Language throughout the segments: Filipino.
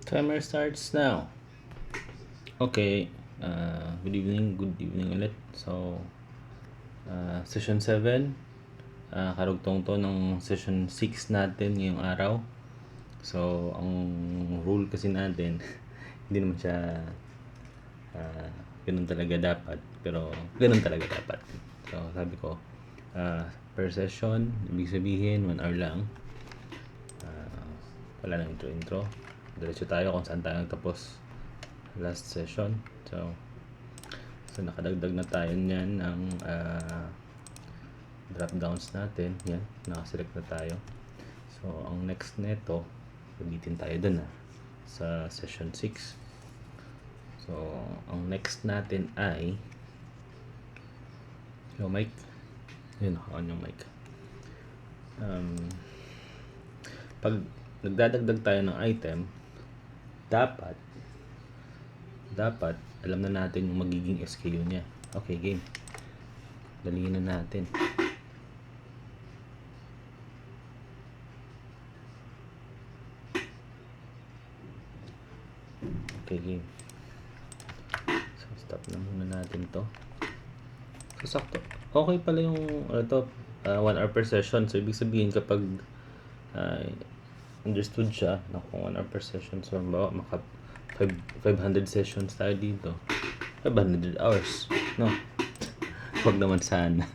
Timer starts now. Okay, good evening ulit. So, session 7, karugtong to ng session 6 natin ngayong araw. So, ang rule kasi natin, hindi naman siya ganun talaga dapat, pero ganun talaga dapat. So, sabi ko, per session, ibig sabihin 1 hour lang. Wala nang intro. Diretso tayo kung saan tayo nagtapos last session. So nakadagdag na tayo niyan ng drop downs natin. Yan, nakaselect na tayo. So ang next neto, ulitin tayo dun sa session 6. So ang next natin ay yung mic. Yun, on yung mic. Pag nagdadagdag tayo ng item, dapat alam na natin yung magiging SKU niya. Okay, game. Dalihin na natin. Okay, game. So, stop na muna natin to. So, sakto. Okay pala yung 1 hour per session. So, ibig sabihin kapag understood siya na kung 1 hour per session, so maka 500 sessions tayo dito, 500 hours, no? Huwag naman sana.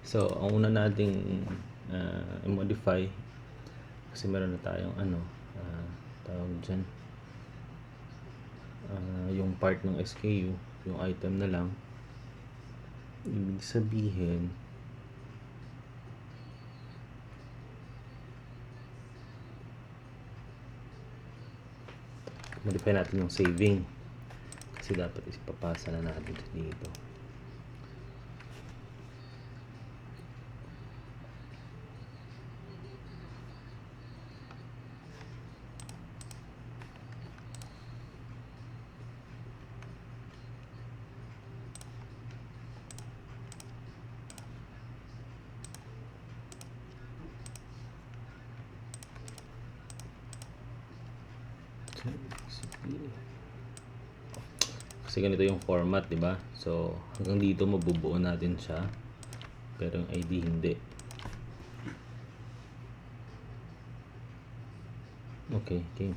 So ang una nating i-modify, kasi meron na tayong tawag dyan, yung part ng SKU, yung item na lang. Ibig sabihin modify natin yung saving, kasi dapat ipapasa na natin dito. Kasi ganito yung format, di ba? So hanggang dito mabubuo natin siya, pero yung ID hindi. Okay, okay.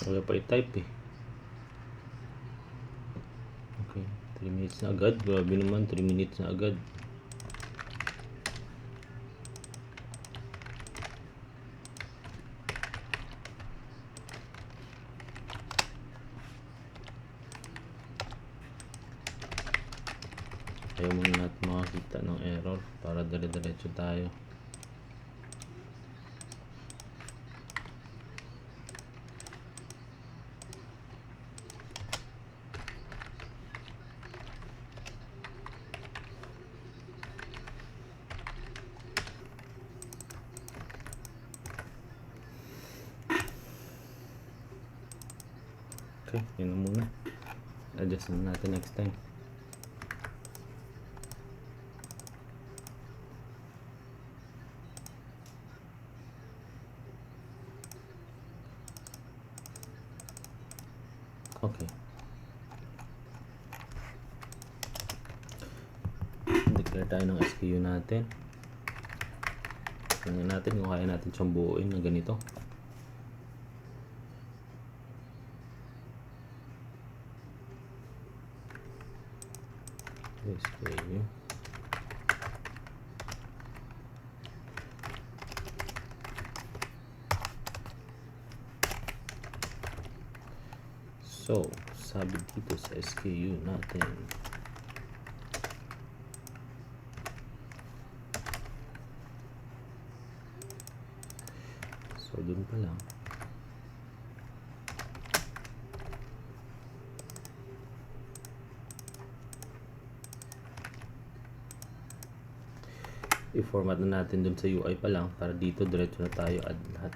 Wala pa i-type eh. Okay, 3 minutes na agad. Grabe naman, 3 minutes na agad. Ayaw muna natin makakita ng error para dire-diretso tayo. Okay, yun na muna. Adjust na natin next time. Okay. Declare tayo ng SKU natin. Tingnan natin kung kaya natin siyang buuin na ganito. SKU. So, sabi dito sa SKU natin, so dun pa lang, i-format na natin dun sa UI pa lang para dito diretso na tayo add lahat.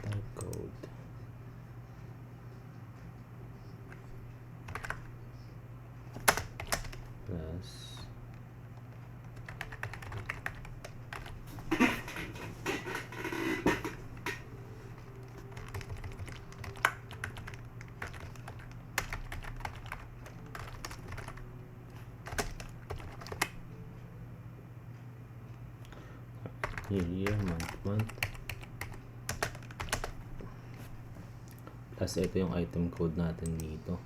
Type code. Plus year, month, plus ito yung item code natin dito,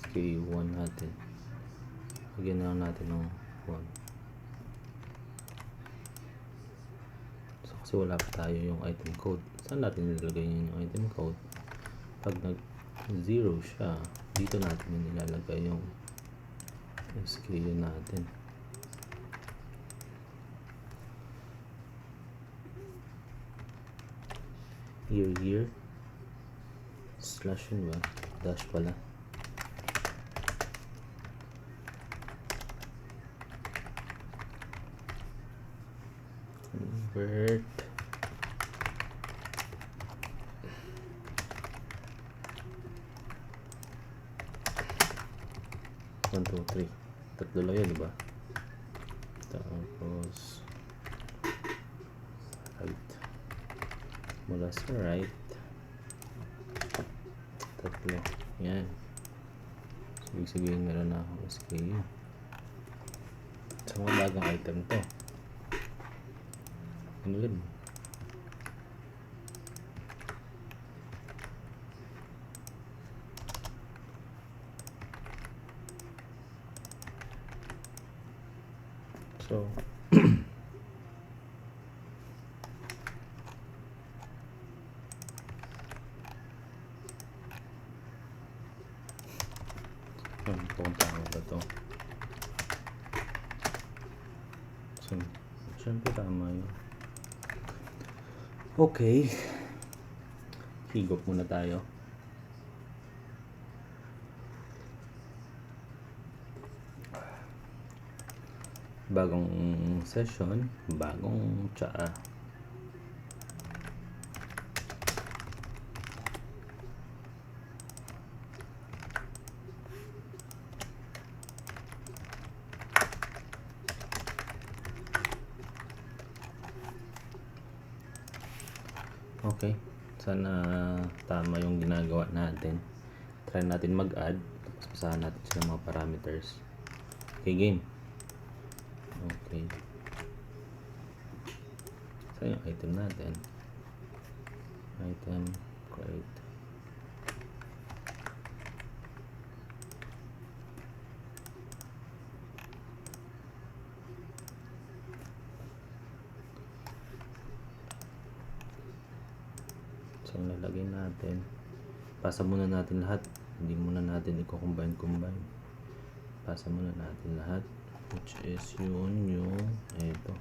SKU1 natin, lagyan na lang natin ng 1. So kasi wala pa tayo yung item code, saan natin nilalagay yung item code? Pag nag 0 siya, dito natin nilalagay yung SKU natin. Year slash yun ba? Dash pala. Convert. One, two, three. Tatlo lang yun, diba? Tapos right. Mula sa right, tatlo. Yan. So, ibig sabihin meron na akong SKU. So, mga bagong item to. Ano yun? So, kung tama ba to? So, syempre tama yun. Okay. Higop muna tayo. Bagong session, bagong tsaa. Okay, sana tama yung ginagawa natin. Try natin mag-add, tapos basahan natin sila mga parameters. Okay, game. Okay. Saan yung item natin? Item, create. So, lalagay natin. Pasa muna natin lahat. Hindi muna natin i-combine. Pasa muna natin lahat. Which is yun yung ito.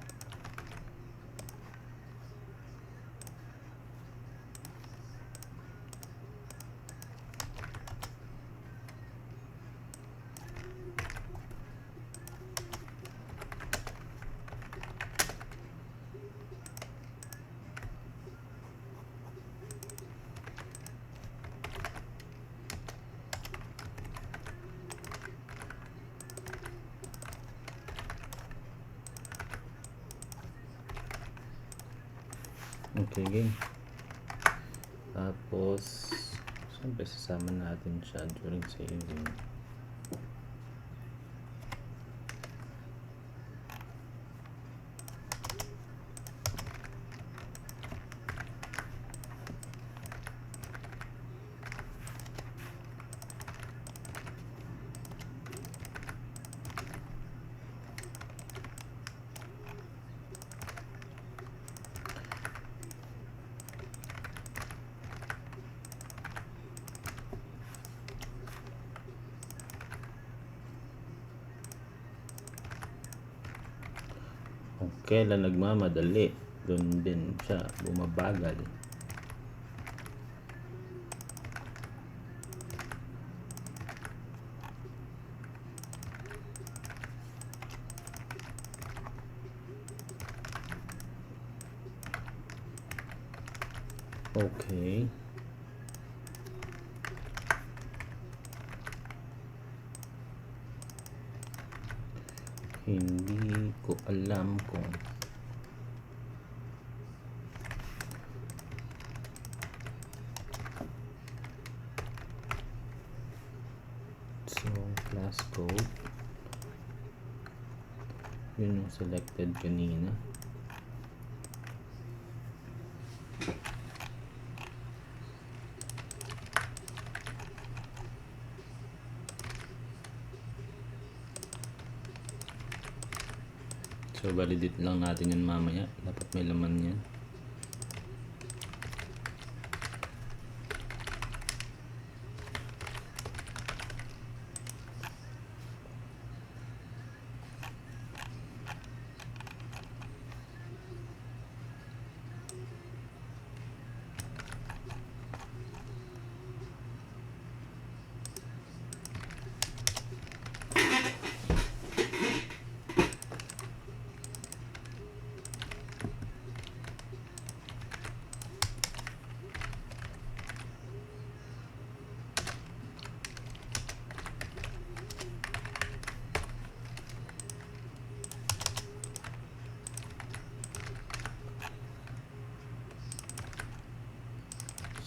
Okay, game. Tapos, siyempre sasama natin siya during saving. Kung kailan nagmamadali, doon din siya bumabagal. Okay. Hindi ko alam kung so class code yun yung selected kanina. So validate lang natin yan mamaya, dapat may laman yan.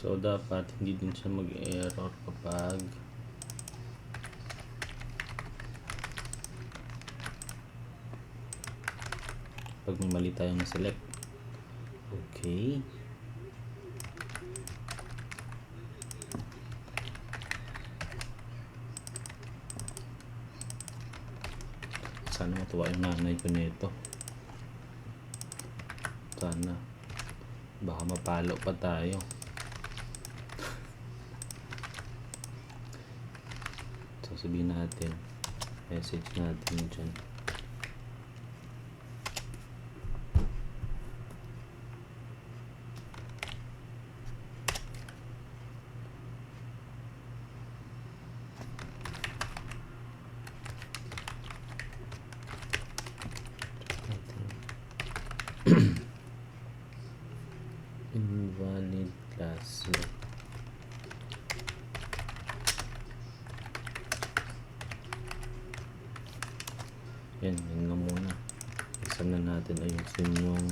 So dapat hindi din siya mag-error kapag may mali tayong na-select. Okay. Sana matuwa yung nanay ko nito. Sana. Baka mapalo pa tayo. Sabihin natin, message natin dyan. Invalid class. Yan lang muna. Exam na natin ayusin yung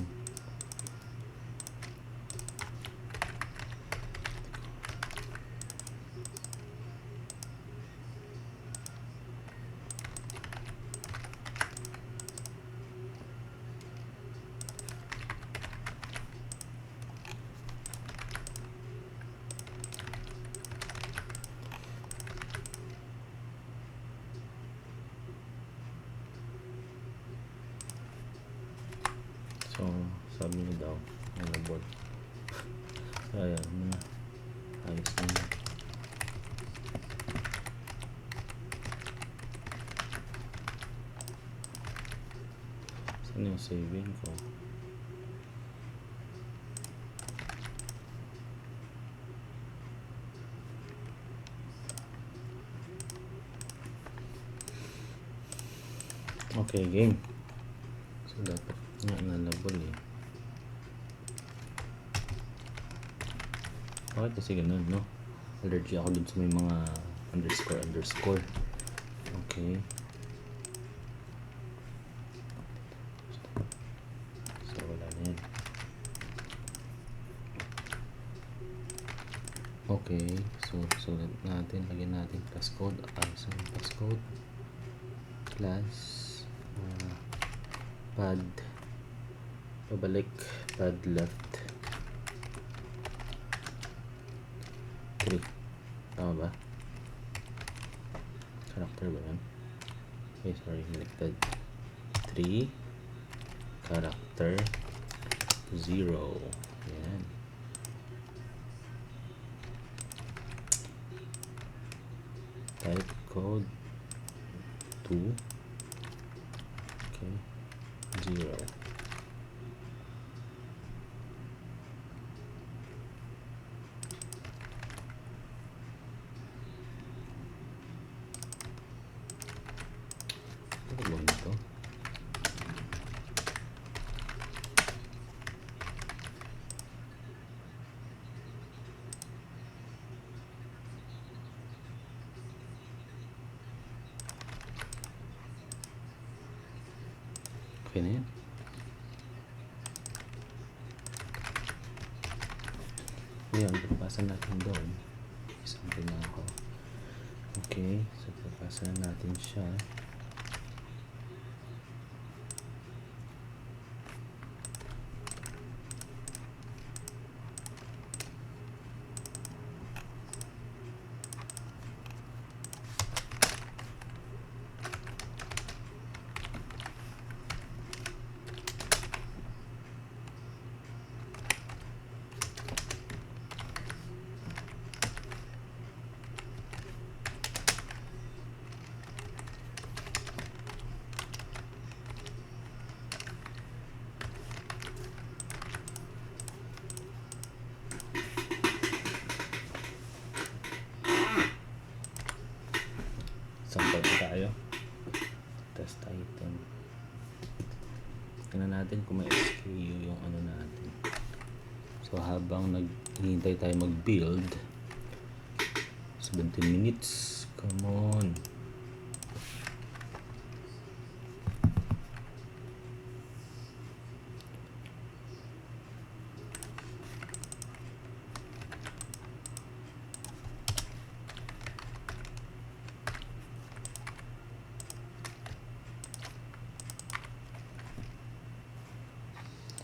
so sabi niya daw board. Ayan muna, ayos na yun. Saan yung saving ko? Okay, game. So dapat nga nalabol eh. Bakit kasi ganun, no? Allergy ako dun sa may mga underscore. Okay. So wala na yan. Okay. So sulat natin. Lagyan natin class code. Isang class code. Class pad. Pabalik. Pad left. 3. Tama ba? Character ba yan? Okay, sorry, selected. 3 character 0. Yan. Type code 2. Okay. 0. Huwag nito. Okay na yan. Ayan, papasan natin doon. Sample na ako. Okay, so papasan natin siya. Sample pa tayo. Test item. Tingnan natin kung may SKU yung ano natin. So habang naghihintay tayo mag-build, 17 minutes. Come on.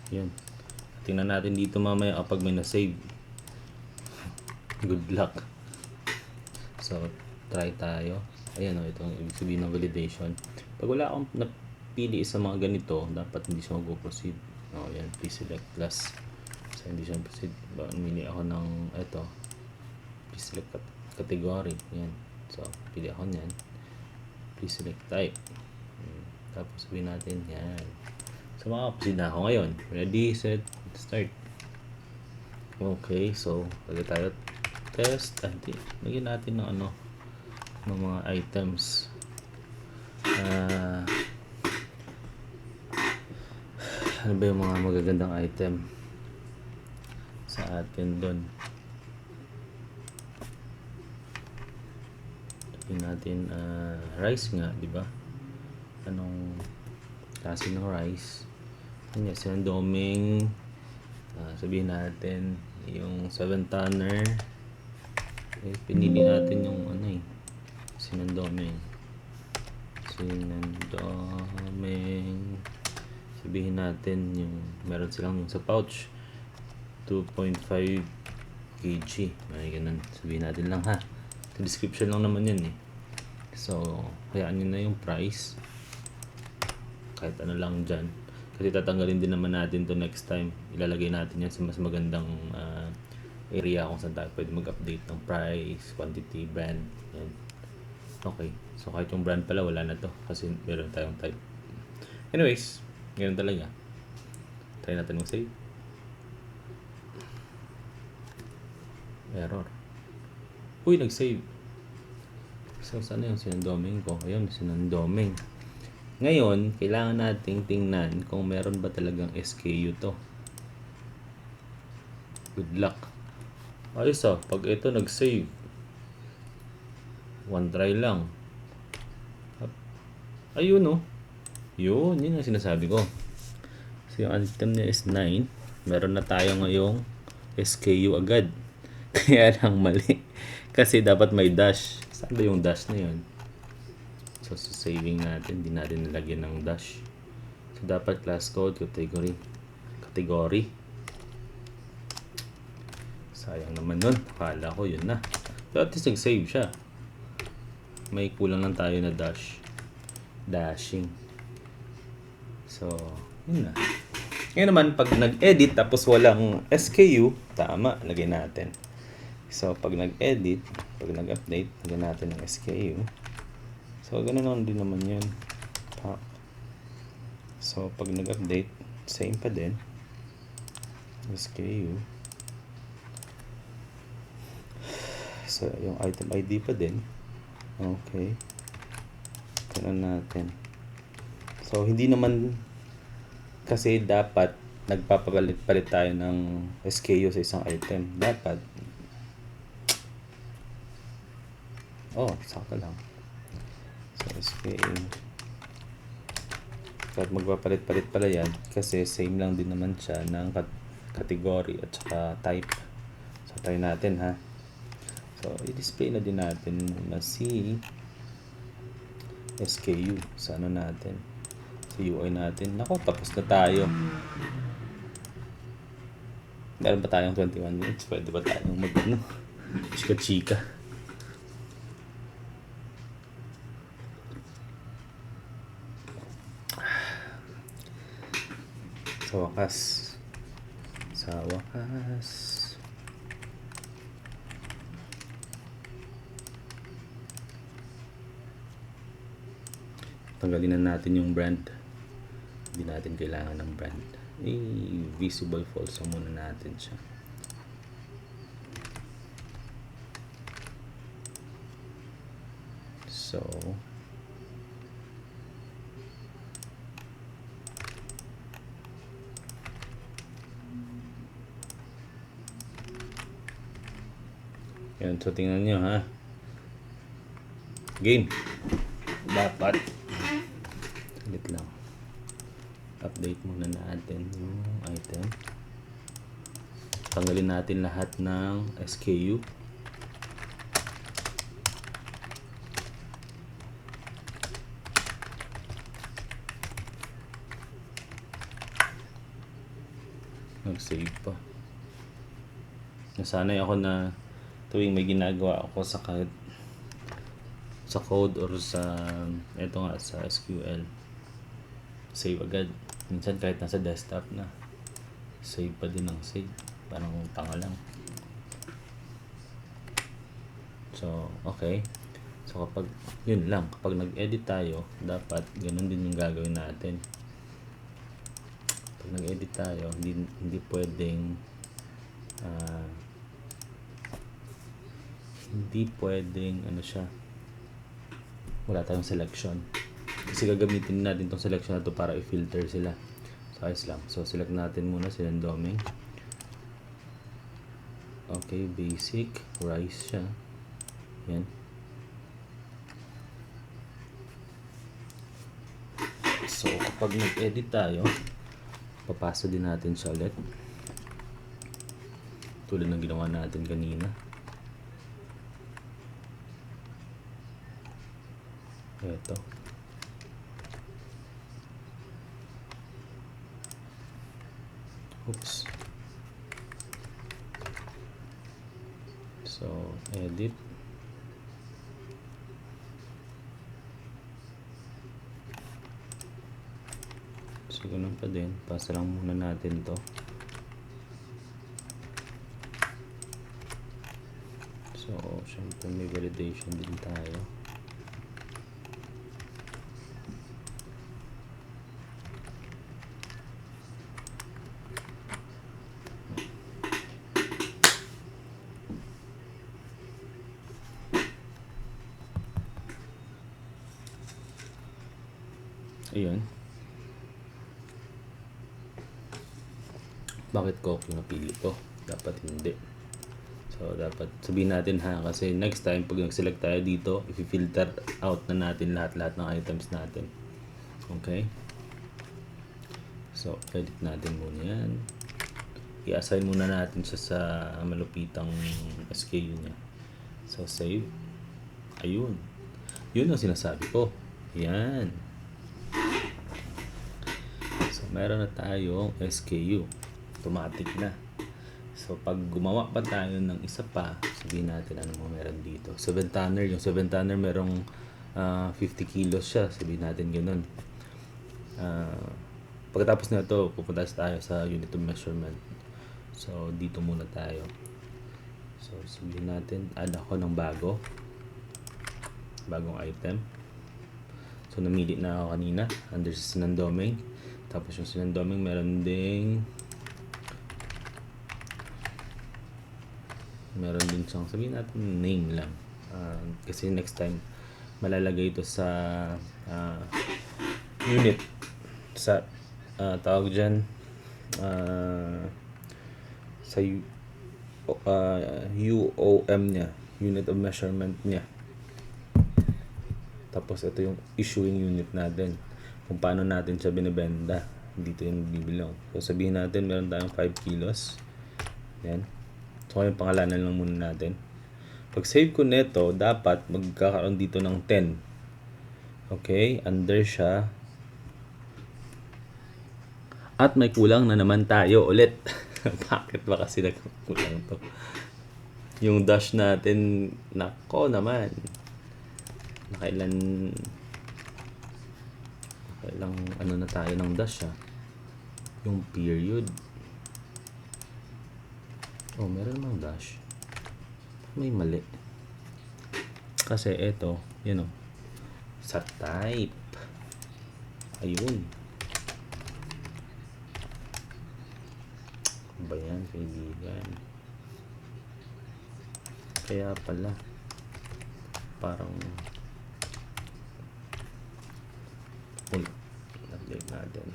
Yun. Tingnan natin dito mamaya kapag may na-save. Good luck. So, try tayo. Ayan o, itong ibig sabihin ng validation. Pag wala akong napili sa mga ganito, dapat hindi siya mag-proceed. O, yan. Please select plus. So, hindi siya proceed. Mili ako ng ito. Please select category. Yan. So, pili ako niyan. Please select type. Tapos sabihin natin yan. So, makakaproceed na ako ngayon. Ready, set, start. Okay, so, lagay tayo test. Lagyan natin ng ano, ng mga items. Ano ba yung mga magagandang item sa atin doon? Lagyan natin rice nga, di ba? Anong klase ng rice? Yan, sinandoming. Sabihin natin yung 7 tonner. Okay, pinili natin yung ano eh, sinandoming. Sabihin natin yung meron silang yung sa pouch 2.5 kg. May ganun. Sabihin natin lang ha. Sa description lang naman yan eh. So, hayaan nyo na yung price. Kahit ano lang dyan. Kasi tatanggalin din naman natin to next time. Ilalagay natin yan sa mas magandang area kung saan tayo pwede mag-update ng price, quantity, brand. Yan. Okay. So kahit yung brand pala wala na to kasi meron tayong type. Anyways, ganun talaga. Try natin mag-save. Error. Uy, nag-save. So sana yung sinandoming ko? Ayun, sinandoming. Ngayon, kailangan nating tingnan kung meron ba talagang SKU to. Good luck. Ayos pag ito nag-save. One try lang. Ayun Yun ang sinasabi ko. So yung item niya is 9. Meron na tayo ngayong SKU agad. Kaya lang mali. Kasi dapat may dash. Saan ba yung dash na yun? So, saving natin, hindi natin nilagyan ng dash. So, dapat class code, category. Sayang naman nun. Akala ko yun na. So, at least nag-save siya. May kulang lang tayo na dash. Dashing. So, yun na. Ngayon naman, pag nag-edit tapos walang SKU, tama, lagay natin. So, pag nag-edit, pag nag-update, lagyan natin ng SKU. So, ganun lang din naman yun. So, pag nag-update, same pa din. SKU. So, yung item ID pa din. Okay. Tignan natin. So, hindi naman kasi dapat nagpapapalit-palit tayo ng SKU sa isang item. Dapat, sakto lang. So, SKU. Dapat magpapalit-palit pala yan kasi same lang din naman siya ng category at saka type. So, try natin ha. So, i-display na din natin na si SKU sa ano natin. Sa UI natin. Nako, tapos na tayo. Meron ba tayong 21 minutes? Pwede ba tayong mag-ano? Chika-chika. Sa wakas. Tanggalin na natin yung brand. Hindi natin kailangan ng brand. Visible false muna natin siya. So, yan. So, tingnan nyo ha. Game. Dapat. Ulit lang. Update muna natin yung item. Tanggalin natin lahat ng SKU. Nag-save pa. Nasanay ako na tuwing may ginagawa ako sa code or sa SQL, save agad. Minsan kahit nasa desktop na, save pa din ang save. Parang tanga lang. So, okay. So, kapag nag-edit tayo, dapat ganun din yung gagawin natin. Pag nag-edit tayo, hindi pwedeng wala tayong selection. Kasi gagamitin natin tong selection na to para i-filter sila. So, ayos lang. So, select natin muna si Doming. Okay, basic. Rice siya. Yan. So, kapag nag-edit tayo, papasa din natin siya ulit. Tulad ng ginawa natin kanina. Ito. Oops. So, edit. So, ganun pa din. Pasa lang muna natin to. So, syempre may validation din tayo. Ayan. Bakit ko napili to? Dapat hindi. So, dapat sabihin natin ha, kasi next time pag nag-select tayo dito, i-filter out na natin lahat ng items natin. Okay? So, edit natin muna yan. I-assign muna natin siya sa malupitang SKU niya. So, save. Ayun. Yun ang sinasabi ko. Yan. So, meron na tayong SKU. Automatic na. So, pag gumawa pa tayo ng isa pa, sabihin natin ano mo meron dito. 7 tonner. Yung 7 tonner merong 50 kilos siya. Sabihin natin ganun. Pagkatapos na ito, pupunta tayo sa unit of measurement. So, dito muna tayo. So, sabihin natin, add ako ng bagong item. So, namili na ako kanina under sinandoming. Tapos yung sinandoming meron din siyang, sabihin natin name lang. Kasi next time malalagay ito sa unit sa tawag dyan, ah, sa UOM niya, unit of measurement niya. Tapos ito yung issuing unit natin, kung paano natin siya binibenta. Dito yung bibilong. So sabihin natin meron tayong 5 kilos. Yan. So yung pangalanan lang muna natin. Pag save ko neto, dapat magkakaroon dito ng 10. Okay, under siya. At may kulang na naman tayo ulit. Bakit ba kasi nagkulang to? Yung dash natin, nako naman. Nakailan ano na tayo ng dash yung period. Oh, meron mang dash. May mali. Kasi ito, sa type. Ayun. Ba yan, kaibigan? Kaya pala, parang update natin.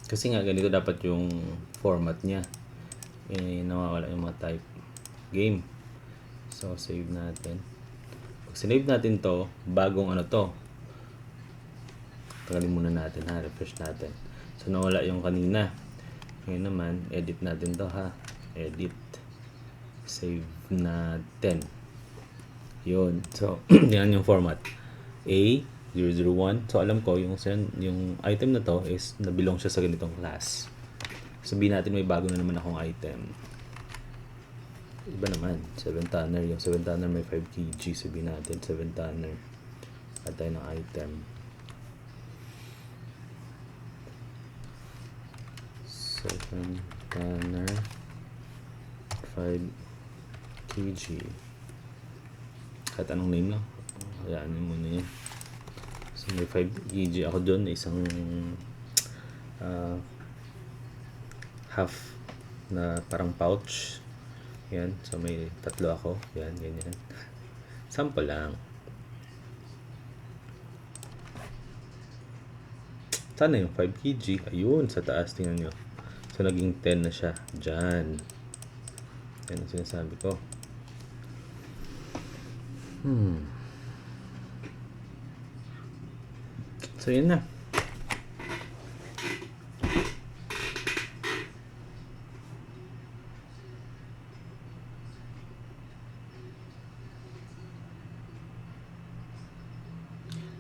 Kasi nga ganito dapat yung format niya. Nawawala yung mga type game. So save natin. Pag sinave natin to, bagong to. Tagalin muna natin refresh natin. So nawala yung kanina. Ngayon naman, edit natin to edit. Save natin. Yun. So yan yung format. A001. So alam ko yung item na to is nabilong siya sa ganitong class. Sabihin natin may bago na naman akong item. Iba naman, 7 tonner. Yung 7 tonner may 5 kg. Sabihin natin 7 tonner. At tayo ng item. 7 tonner 5 kg. Kahit anong name lang. Hayaan nyo muna yun. So may 5 kg ako dun. Isang half na parang pouch. Yan. So may 3 ako. Yan, ganyan. Sample lang. Sana yung 5 kg. Ayun, sa taas. Tingnan nyo. So naging 10 na siya. Diyan. Yan ang sinasabi ko. So yun na.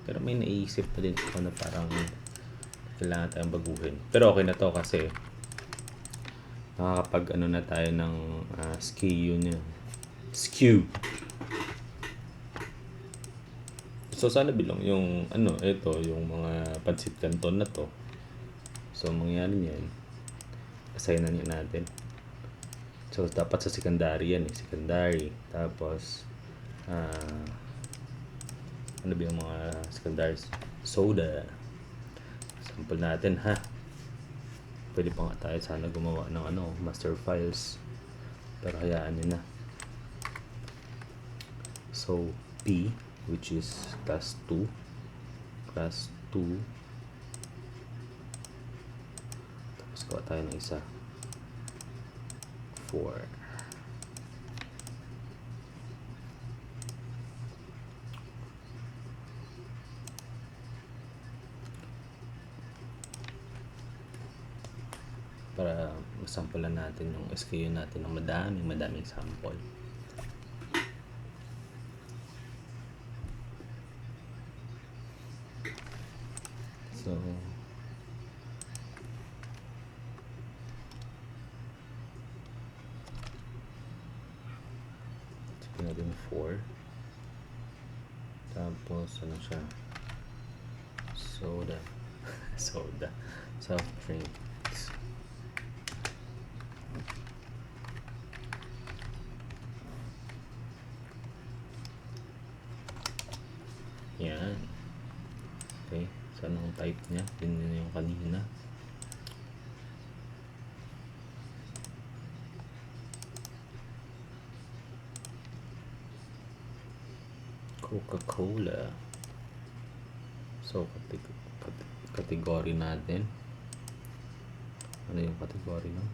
Pero may naisip pa din ako na parang kailangan tayong baguhin. Pero okay na to kasi nakakapag na tayo ng SKU niya. SKU. So sana bilong yung ito yung mga pansit canton na to. So mangyari niyan, assignan niya natin. So dapat sa secondary yan secondary. Tapos ano ba yung mga secondary? Soda. Sample natin Pwede pa nga tayo sana gumawa ng master files. Pero hayaan nyo na. So P, which is class 2. Class 2. Tapos gawa tayo ng isa. 4. Para masampulan natin yung SKU natin ng madaming sample. So sabihin natin 4. Tapos siya? Soda. Soda. Soft drinks. Yan. Okay. So anong type niya? Yun yung kanina. Coca-Cola. So So, category natin. Ano yung category no?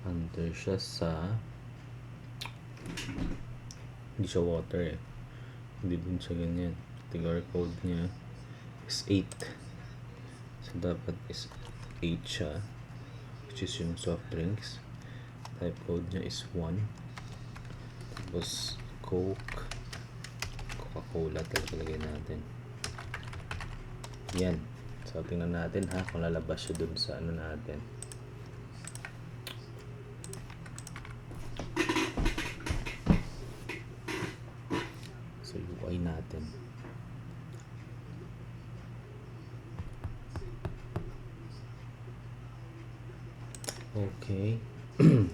Under siya sa hindi siya water eh. Hindi din siya ganyan. Category code niya is 8. So, dapat is 8 siya. Which is yung soft drinks. Type code niya is 1. Tapos, Coke. Coca-Cola talaga lagay natin. Yan. So, tingnan natin ha kung lalabas siya dun sa ano natin. So, UI natin. Okay.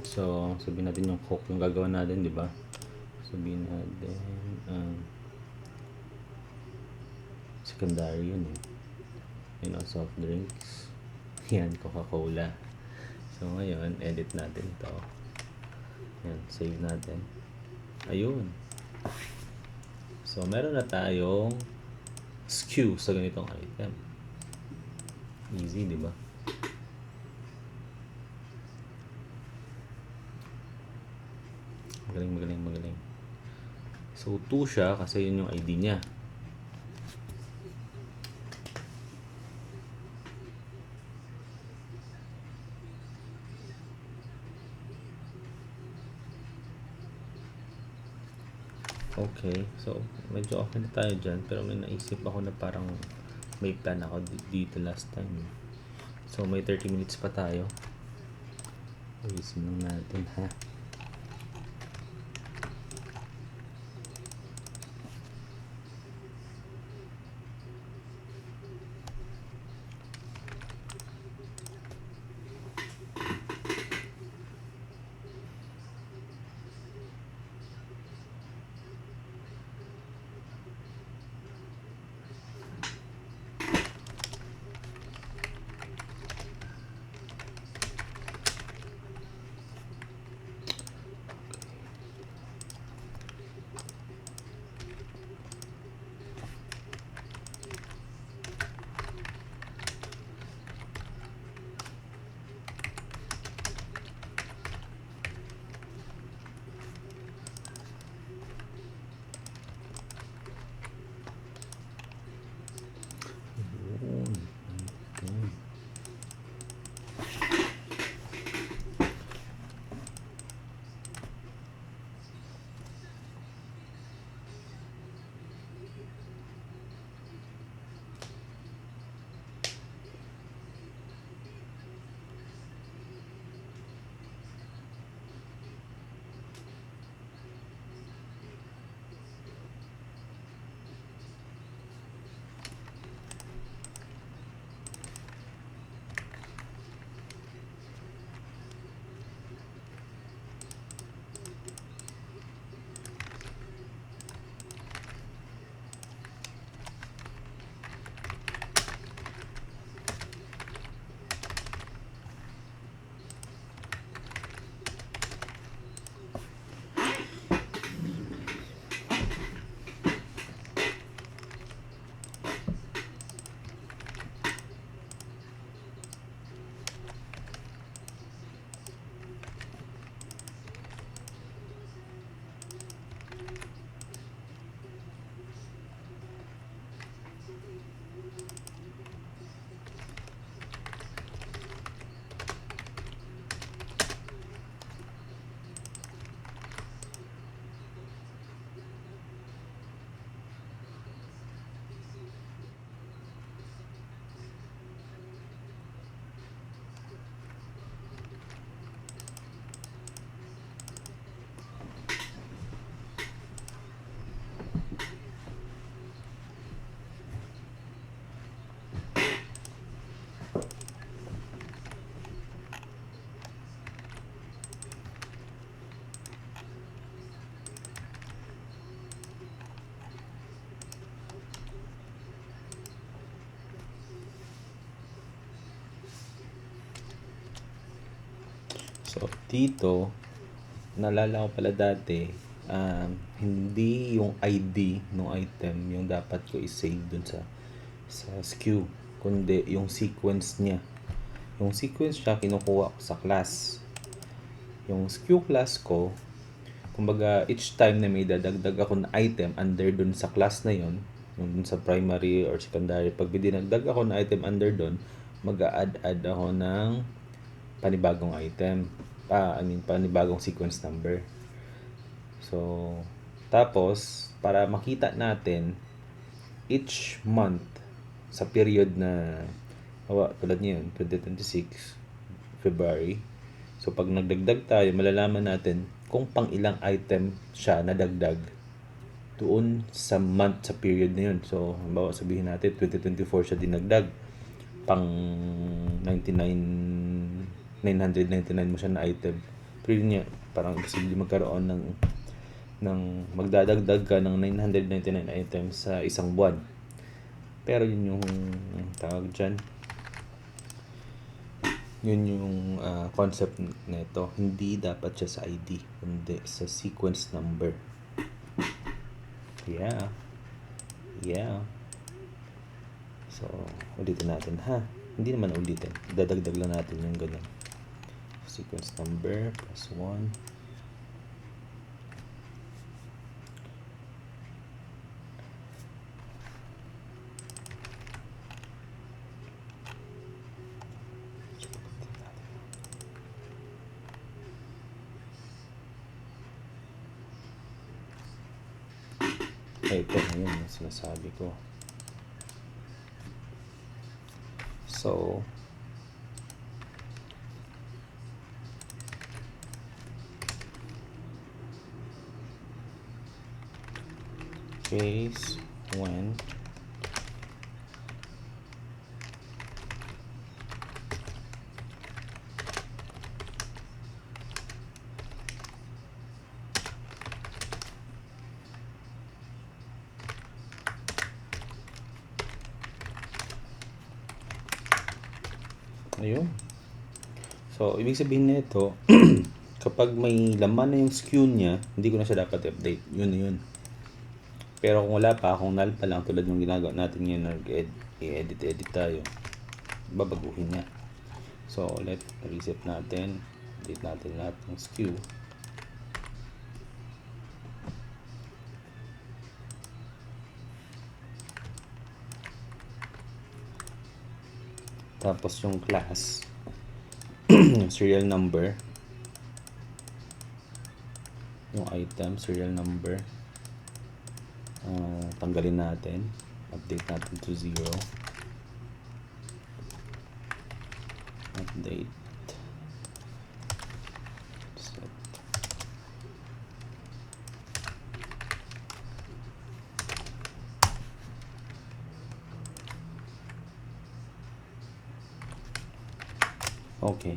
So, sabihin natin yung Coke yung gagawa natin, di ba? Sabihin natin, secondary yun eh. Yun ang soft drinks. Yan, Coca-Cola. So, ngayon, edit natin to. Yan, save natin. Ayun. So, meron na tayong SKU sa ganitong item. Easy, di ba? Magaling. So, 2 siya kasi yun yung ID niya. Okay. So, medyo okay na tayo dyan. Pero may naisip ako na parang may plan ako dito last time. So, may 30 minutes pa tayo. Ayusin lang natin, ha? So, dito, naalala ko pala dati, hindi yung ID ng item yung dapat ko i-save dun sa SKU, kundi yung sequence niya. Yung sequence siya kinukuha ko sa class. Yung SKU class ko, kumbaga each time na may dadagdag ako na item under dun sa class na yon, yung dun sa primary or secondary, pag dinagdag ako na item under dun, mag-a-add ako ng panibagong item. Panibagong sequence number. So, tapos, para makita natin each month sa period na tulad niyon, 2026, February. So, pag nagdagdag tayo, malalaman natin kung pang ilang item siya nadagdag doon sa month, sa period na yun. So, halimbawa sabihin natin, 2024 siya dinagdag. Pang 999 mo siya na item. Pero yun nga, parang imposible magkaroon ng magdadagdag ka ng 999 items sa isang buwan. Pero yun yung tawag dyan. Yun yung concept nito. Hindi dapat siya sa ID, kundi sa sequence number. Yeah. So, ulitin natin ha. Hindi naman ulitin. Dadagdag lang natin yung ganyan. Sequence number plus 1. Ito na yun yung sinasabi ko. So, case when ayun. So, ibig sabihin nito, kapag may laman na yung SKU niya, hindi ko na siya dapat i-update. Yun na yun. Pero kung wala pa, kung null pa lang, tulad ng ginagawa natin ngayon, i-edit tayo, babaguhin niya. So, reset natin. Edit natin lahat ng SKU. Tapos yung class, yung serial number, yung item, serial number, tanggalin natin, update natin to 0, update, set. Okay.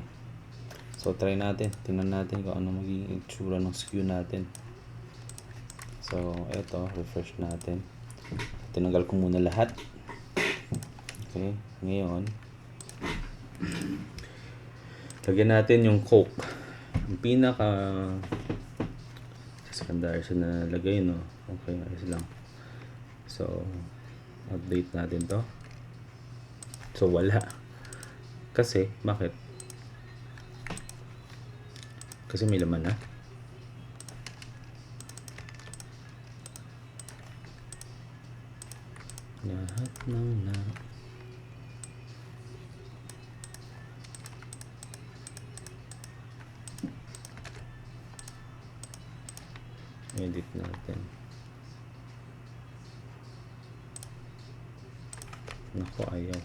So, try natin. Tingnan natin kung ano magiging itsura ng SKU natin. So, eto. Refresh natin. Tinanggal ko muna lahat. Okay. Ngayon, lagyan natin yung Coke. Yung pinaka secondary siya na lagay, no? Okay. Ayos lang. So, update natin to. So, wala. Kasi, bakit? Kasi may laman na. Lahat ng edit natin. Naku, ayaw.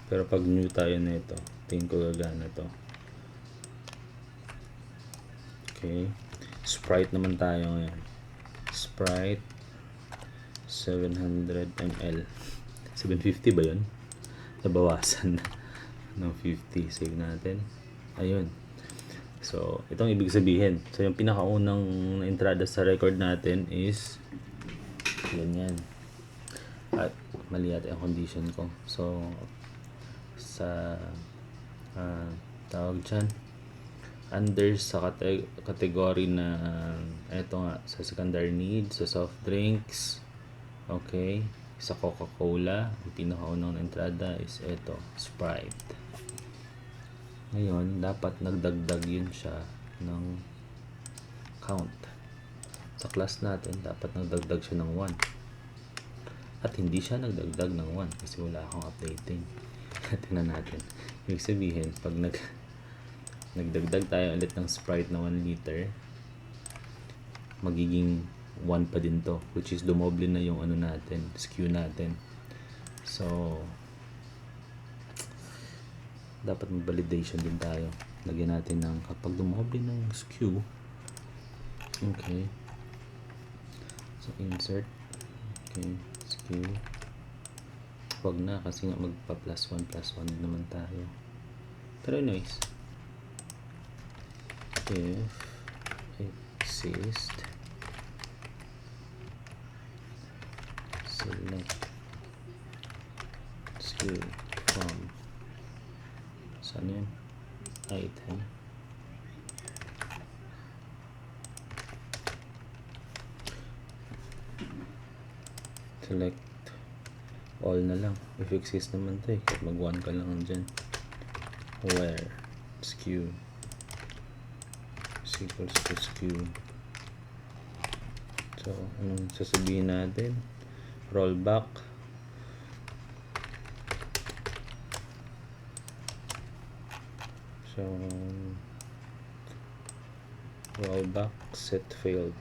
Pero pag new tayo na ito, tingin ko gagana to. Okay. Sprite naman tayo ngayon. Sprite 700 ml. 750 ba yun? Nabawasan ng 50. Save natin. Ayun. So, itong ibig sabihin. So, yung pinakaunang entrada sa record natin is ganyan. At mali yata yung condition ko. So, sa tawag dyan, under sa category na eto nga, sa secondary needs, sa soft drinks. Okay, sa Coca-Cola, ang pinakaunang entrada is eto, Sprite. Ngayon, dapat nagdagdag yun siya ng count. Sa class natin, dapat nagdagdag siya ng 1. At hindi siya nagdagdag ng 1 kasi wala akong updating. Tingnan natin. Ibig sabihin, pag nagdagdag tayo ulit ng Sprite na 1 liter, magiging 1 pa din to, which is dumoble na yung ano natin, SKU natin. So, dapat mag-validation din tayo. Lagyan natin ng kapag dumoble ng SKU. Okay. So, insert. Okay. SKU. Wag na kasi nga magpa plus 1 naman tayo. Pero anyways, if exist, select SKU from, saan yun? Item. Select all na lang. If exist naman to mag 1 ka lang dyan. Where SKU is equals to SKU. So, anong sasabihin natin? Rollback. So, rollback set failed.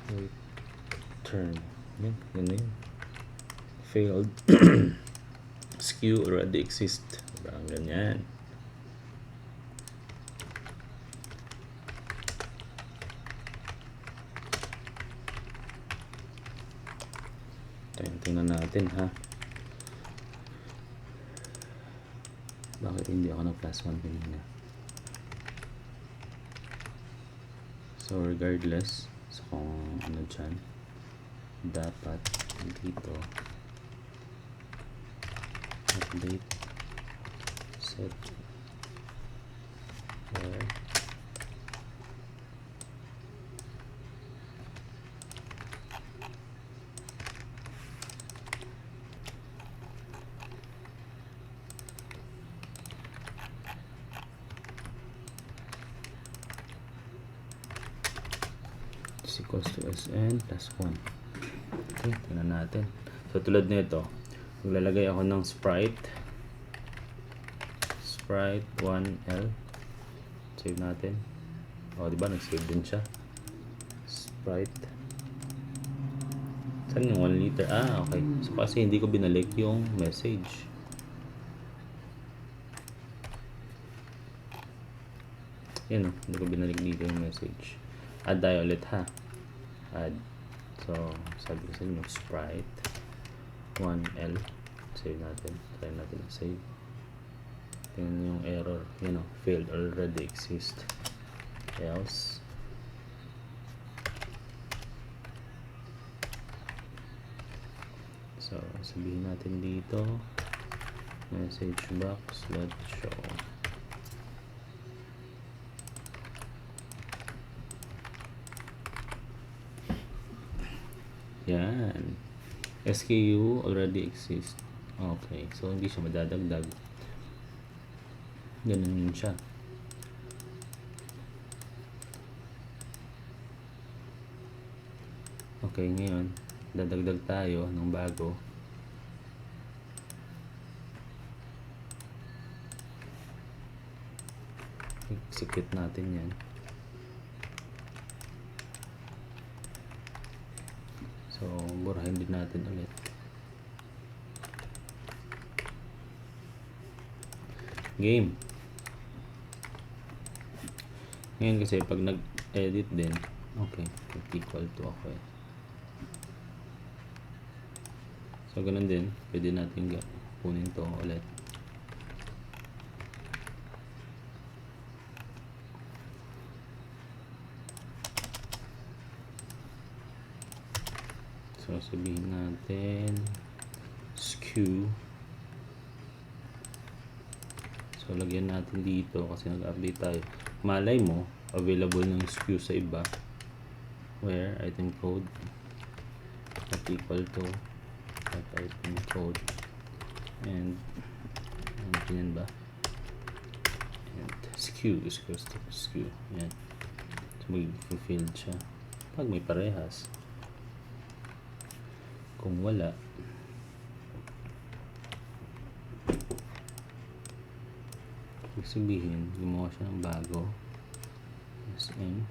Return. Yan yun. Failed. SKU already exist. Parang ganyan. Tingnan natin ha. Bakit hindi ako ng plus 1 kanina? So regardless, so kung ano dyan, dapat dito update set where is equals to sn plus 1. Okay, tingnan natin. So tulad nito, maglalagay ako ng Sprite 1L. Save natin. O, diba? Nag-save din siya. Sprite. Saan yung 1 liter? Ah, okay. So, kasi hindi ko binalik yung message. Yan o. Hindi ko binalik dito yung message. Add tayo ulit ha. Add. So, sabi ko sa inyo, Sprite 1L. Save natin. Try natin na save. Tingnan yung error. Yan o. Failed already exist. Else. So, sabihin natin dito. Message box. Let's show. Yan. SKU already exists. Okay. So, hindi siya madadagdag. Ganun yun siya. Okay, ngayon, dadagdag tayo ng bago. Execute natin yan. So, burahin din natin ulit. Game. Ngayon kasi pag nag-edit din, okay, equal to okay. So, ganun din. Pwede natin kunin to ulit. So, sabihin natin SKU So, lagyan natin dito kasi nag-update tayo. Malay mo, available ng SKU sa iba. Where item code not equal to that item code and ganyan ba? And SKU is equals to SKU. Yan. So, mag-filled siya. Pag may parehas. Kung wala, ibig sabihin, gumawa siya ng bago. SM.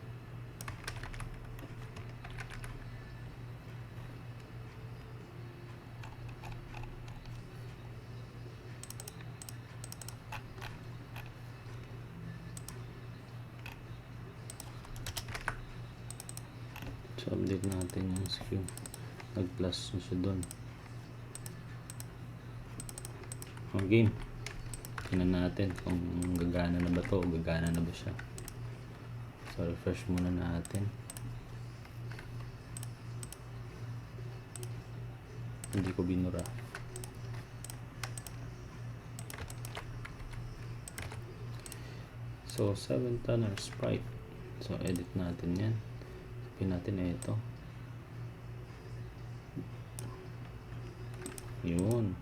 So, update natin yung SKU. Nag-plus na siya doon. Game. Tingnan natin kung gagana na ba to o gagana na ba siya. So, refresh muna natin. Hindi ko binura. So, 7 tonner sprite. So, edit natin yan. Sabihin natin ito. Yun.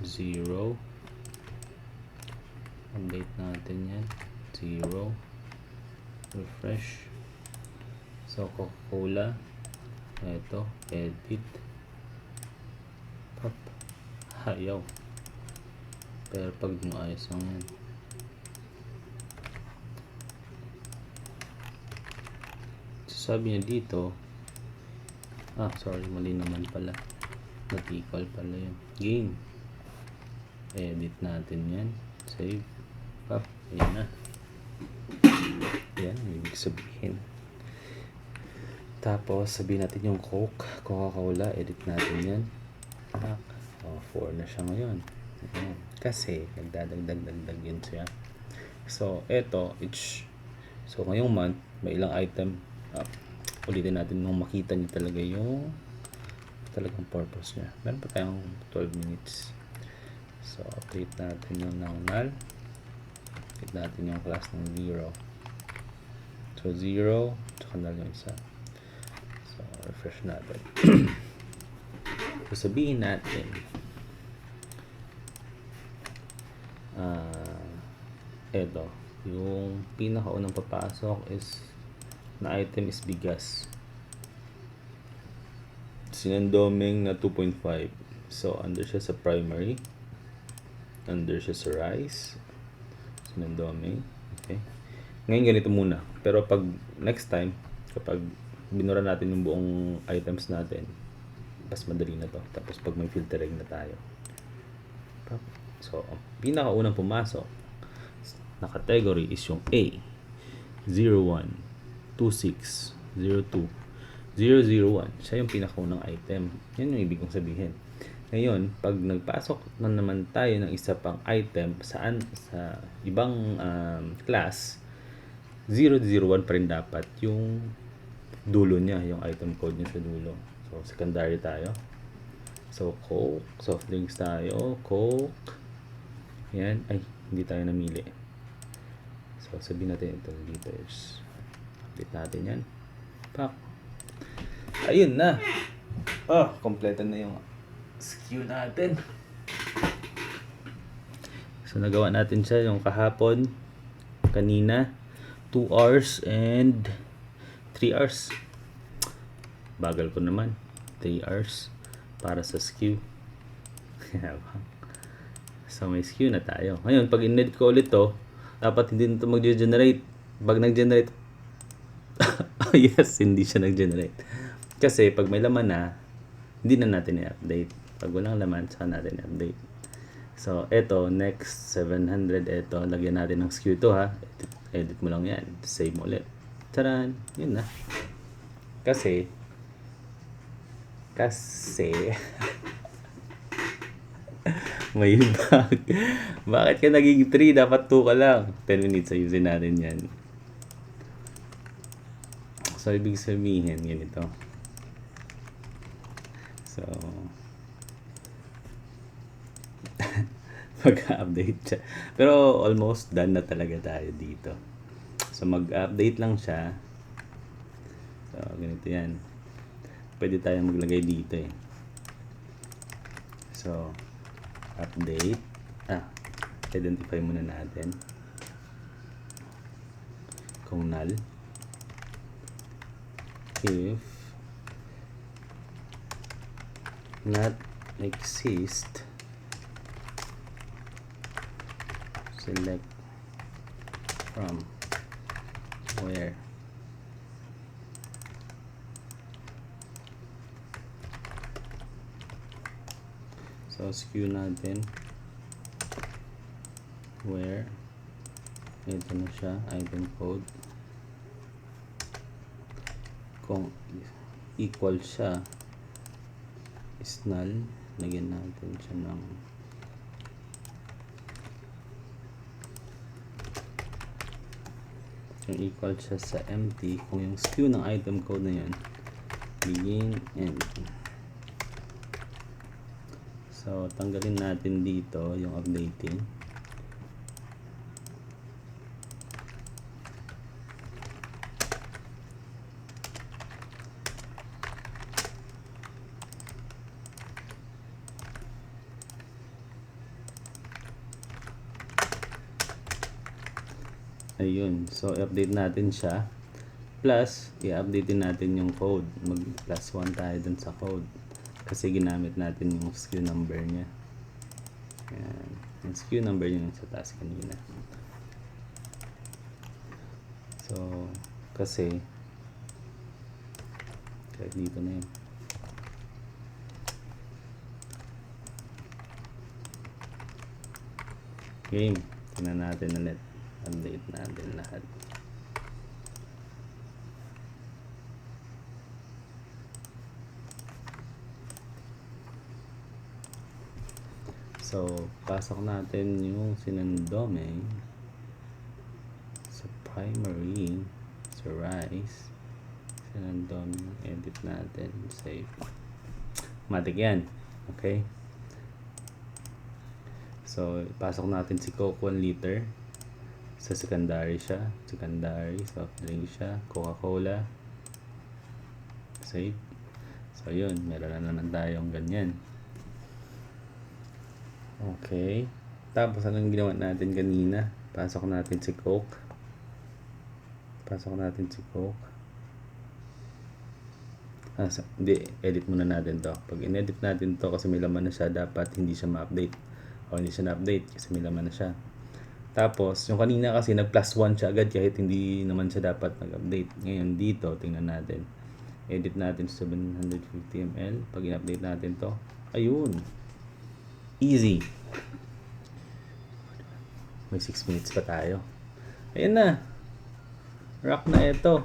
Zero. Update natin yan. 0. Refresh. So, Coca-Cola. Ito. Edit. Pop. Ayaw. Pero pag maayos lang yan. Sabi niya dito. Sorry. Mali naman pala. Not equal pala yun. Game. Edit natin yan. Save. Pop. Ayan na. Yan. Ibig sabihin. Tapos, sabihin natin yung Coke. Coca-Cola. Edit natin yan. 4 na siya ngayon. Ayan. Kasi, nagdadagdag yun siya. So, eto. So, ngayong month, may ilang item. Ulitin natin nung makita niyo talaga yung talagang purpose niya. Meron pa tayong 12 minutes. So, update natin yung null. Update natin yung class ng 0. So, 0. Tsaka null yung isa. So, refresh natin. So, sabihin natin eto. Yung pinakaunang papasok is na item is bigas. Sinandoming na 2.5. So, under siya sa primary. Under siya sa rice. Sinandoming. Okay. Ngayon ganito muna. Pero pag next time, kapag binura natin yung buong items natin, mas madali na to. Tapos pag may filtering na tayo. So, ang pinakaunang pumasok na category is yung A. 01, 26, 02, 001. Siya yung pinakaunang item. Yan yung ibig kong sabihin. Ngayon, pag nagpasok na naman tayo ng isa pang item sa ibang class, 001 pa rin dapat yung dulo niya, yung item code niya sa dulo. So, secondary tayo. So, Coke. Soft drinks tayo. Coke. Yan. Ay, hindi tayo namili. So, sabihin natin ito. Liters. Update natin yan. Pak. Ayun na. Kompleto na yung SKU natin. So, nagawa natin siya yung kahapon. Kanina. 2 hours and 3 hours. Bagal ko naman. 3 hours para sa SKU. So, may SKU na tayo. Ngayon, pag in-edit ko ulit to, dapat hindi na ito mag-generate. Pag nag-generate, yes, hindi siya nag-generate. Kasi, pag may laman na, hindi na natin i-update. Pag walang laman, saka natin i-update. So, eto, next 700, eto, lagyan natin ng SKU to ha. Edit mo lang yan. Save mo ulit. Taran! Yun na. Kasi, may bug. Bakit ka naging 3? Dapat 2 ka lang. 10 minutes ayusin natin yan. So, ibig sabihin, ganito. So, mag-update siya. Pero almost done na talaga tayo dito. So, mag-update lang siya. So, ganito yan. Pwede tayo maglagay dito eh. So, update. Identify muna natin kung null. If not exist, select from where. So, skew natin where. Ito na siya, item code. Kung equal siya is null, lagyan natin siya ng kung equal siya sa empty, kung yung skew ng item code na yan begin end. So, tanggalin natin dito yung updating. Ayun. So, i-update natin siya. Plus, i-update din natin yung code. Mag plus 1 tayo dun sa code. Kasi ginamit natin yung SKU number niya. Ayan. Yung SKU number niya sa taas kanina. So, kasi kahit dito na yun. Game. Tingnan natin ulit. Update natin lahat. So, pasok natin yung sinandome sa primary, sa rise. Sinandome, edit natin, save. Matik yan. Okay? So, pasok natin si Coke 1 liter. Sa secondary siya. Secondary, soft drink siya. Coca-Cola. Save. So, yun. Meron na naman tayong ganyan. Okay. Tapos, anong ginawa natin kanina? Pasok natin si Coke. Pasok natin si Coke. Hindi. Edit muna natin to. Pag in-edit natin to kasi may laman na siya, dapat hindi siya ma-update. O hindi siya na-update kasi may laman na siya. Tapos, yung kanina kasi nag-plus 1 siya agad kahit hindi naman siya dapat nag-update. Ngayon, dito, tingnan natin. Edit natin 750 ml. Pag in-update natin to, ayun. Easy. May 6 minutes pa tayo. Ayun na. Rock na ito.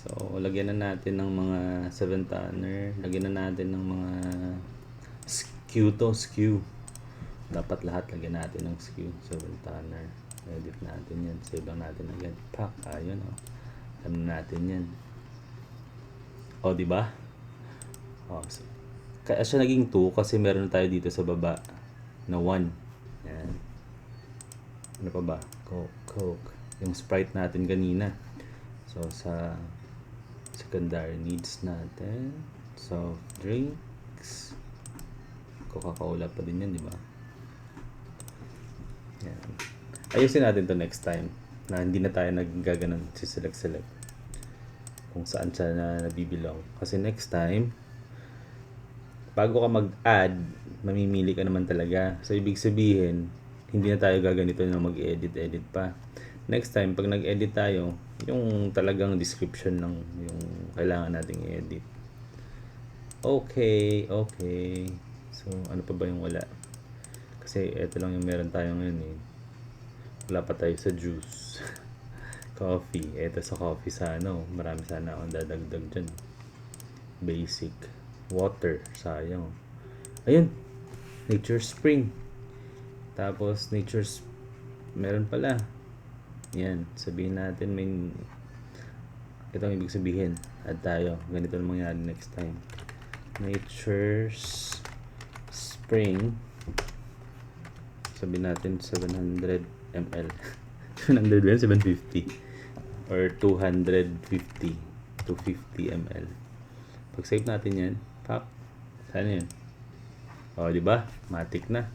So, lagyan na natin ng mga 7 tonner. Lagyan na natin ng mga skew to, skew. Dapat lahat lagyan natin ng skew. 7 tonner. Edit natin yan. Save lang natin agad. Pak. Ayun o. Alam natin yan. O, diba? O, so, kaya siya naging 2 kasi meron tayo dito sa baba na 1. Yan. Ano pa ba? Coke. Yung Sprite natin kanina. So, sa secondary needs natin. Soft drinks. Coca-Cola pa din yan, di ba? Yan. Ayusin natin to next time na hindi na tayo naggaganon si select kung saan siya na nabibilong. Kasi next time, bago ka mag-add, mamimili ka naman talaga. So, ibig sabihin, hindi na tayo gaganito na mag-edit pa. Next time, pag nag-edit tayo, yung talagang description lang yung kailangan nating i-edit. Okay. So, ano pa ba yung wala? Kasi ito lang yung meron tayo ngayon eh. Wala pa tayo sa juice. Coffee. Ito sa coffee sa ano. Marami sana akong dadagdag dyan. Basic. Water. Sayang. Ayun. Nature Spring. Tapos Nature's. Meron pala. Yan. Sabihin natin may Ito ang ibig sabihin. Add tayo. Ganito na mangyari next time. Nature's Spring. Sabihin natin 700 ml. 700 ba? 750. Or 250. 250 ml. Pag save natin yan, pop. Saan yan? O, di ba? Matic na.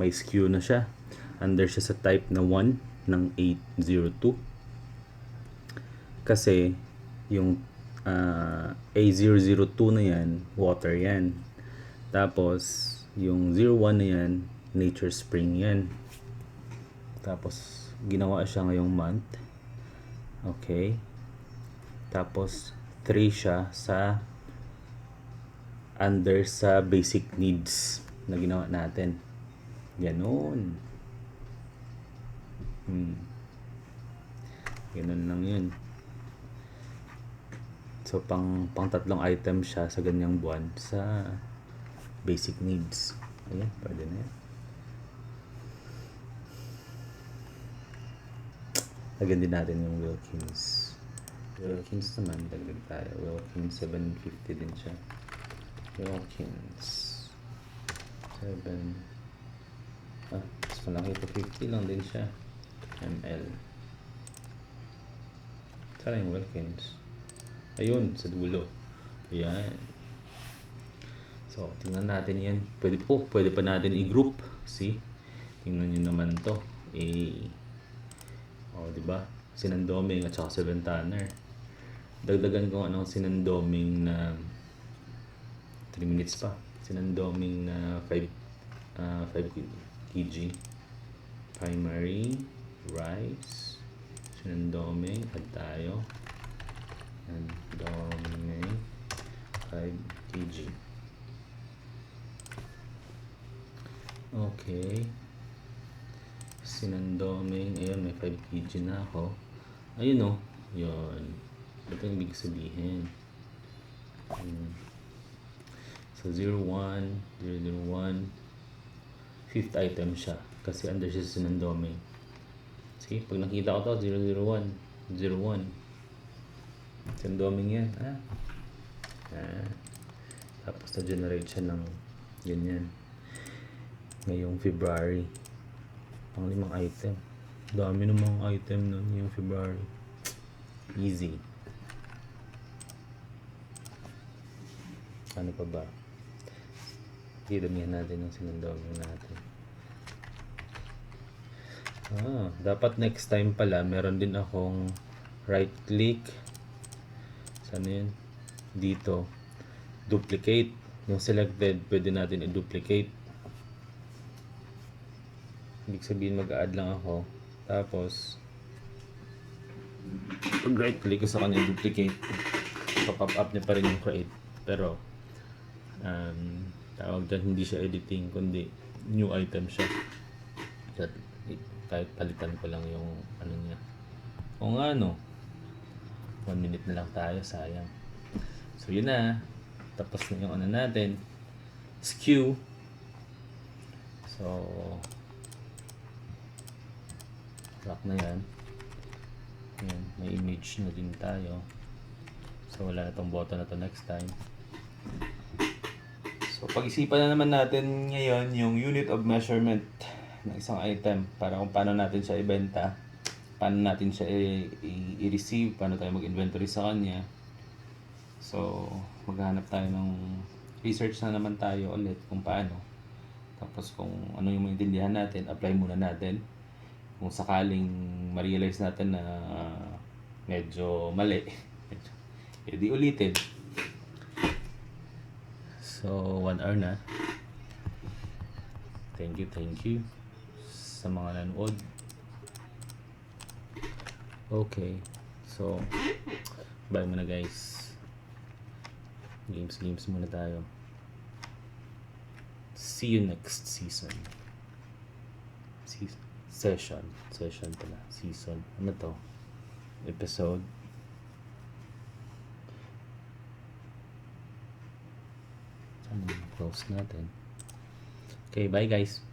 May skew na siya. Under siya sa type na 1 ng 802. Kasi, yung A002 na yan, water yan. Tapos, yung 01 na yan, Nature Spring yan. Tapos, ginawa siya ngayong month. Okay. Tapos, 3 siya sa under sa basic needs na ginawa natin. Ganon. Ganon lang yun. So, pang tatlong item siya sa ganyang buwan sa basic needs. Ayan, pwede na yan. Lagyan din natin yung Wilkins. Wilkins naman, dagdag tayo. Wilkins, 750 din siya. Wilkins. 7. Mas malaki ito. 50 lang din siya. ml. Saan yung Wilkins? Ayun, sa dulo. Ayan. So, tingnan natin yan. Pwede pa natin i-group. See? Tingnan nyo naman to. Diba? Sinandoming at saka 7 tanner. Dagdagan ko anong sinandoming na 3 minutes pa. Sinandoming na 5 kg. Primary rice. Sinandoming. Add tayo. Sinandoming 5 kg. Okay. Sinandoming. Ayun, may 5 kg na ako. Ayun o. Yun. Ito yung ibig sabihin. So, 01, 001. 5th item siya. Kasi under siya sa sinandoming. See? Pag nakita ko to, 001. 01. Sinandoming yan. Tapos na-generate siya ng ganyan. Ngayong February. Pang 5 item. Dami ng mga item nun yung February. Easy. Ano pa ba? Damihan natin yung sinandoming natin. Dapat next time pala meron din akong right click. Saan yun? Dito. Duplicate. Yung selected, pwede natin i-duplicate. Ibig sabihin mag-add lang ako. Tapos pag right click ko sa kanya duplicate, pop up niya pa rin yung create. Pero tawag dyan, hindi siya editing kundi new item siya. Kahit palitan ko lang yung ano niya. O nga 1 minute na lang tayo, sayang. So yun na. Tapos na yung ano natin. Skew. So rock na yan. Yan, may image na din tayo. So wala na tong button na to next time. So pag-isipan na naman natin ngayon yung unit of measurement ng isang item para kung paano natin siya ibenta, paano natin siya i-receive, paano tayo mag-inventory sa kanya. So maghanap tayo ng research na naman tayo ulit kung paano. Tapos kung ano yung maintindihan natin, apply muna natin. Kung sakaling ma-realize natin na medyo mali, edi ulitin. So 1 hour na. Thank you sa mga nanood. Okay. So bye muna guys. Games muna tayo. See you next season. Session pala. Season. Ano to? Episode. Close natin. Okay, bye guys.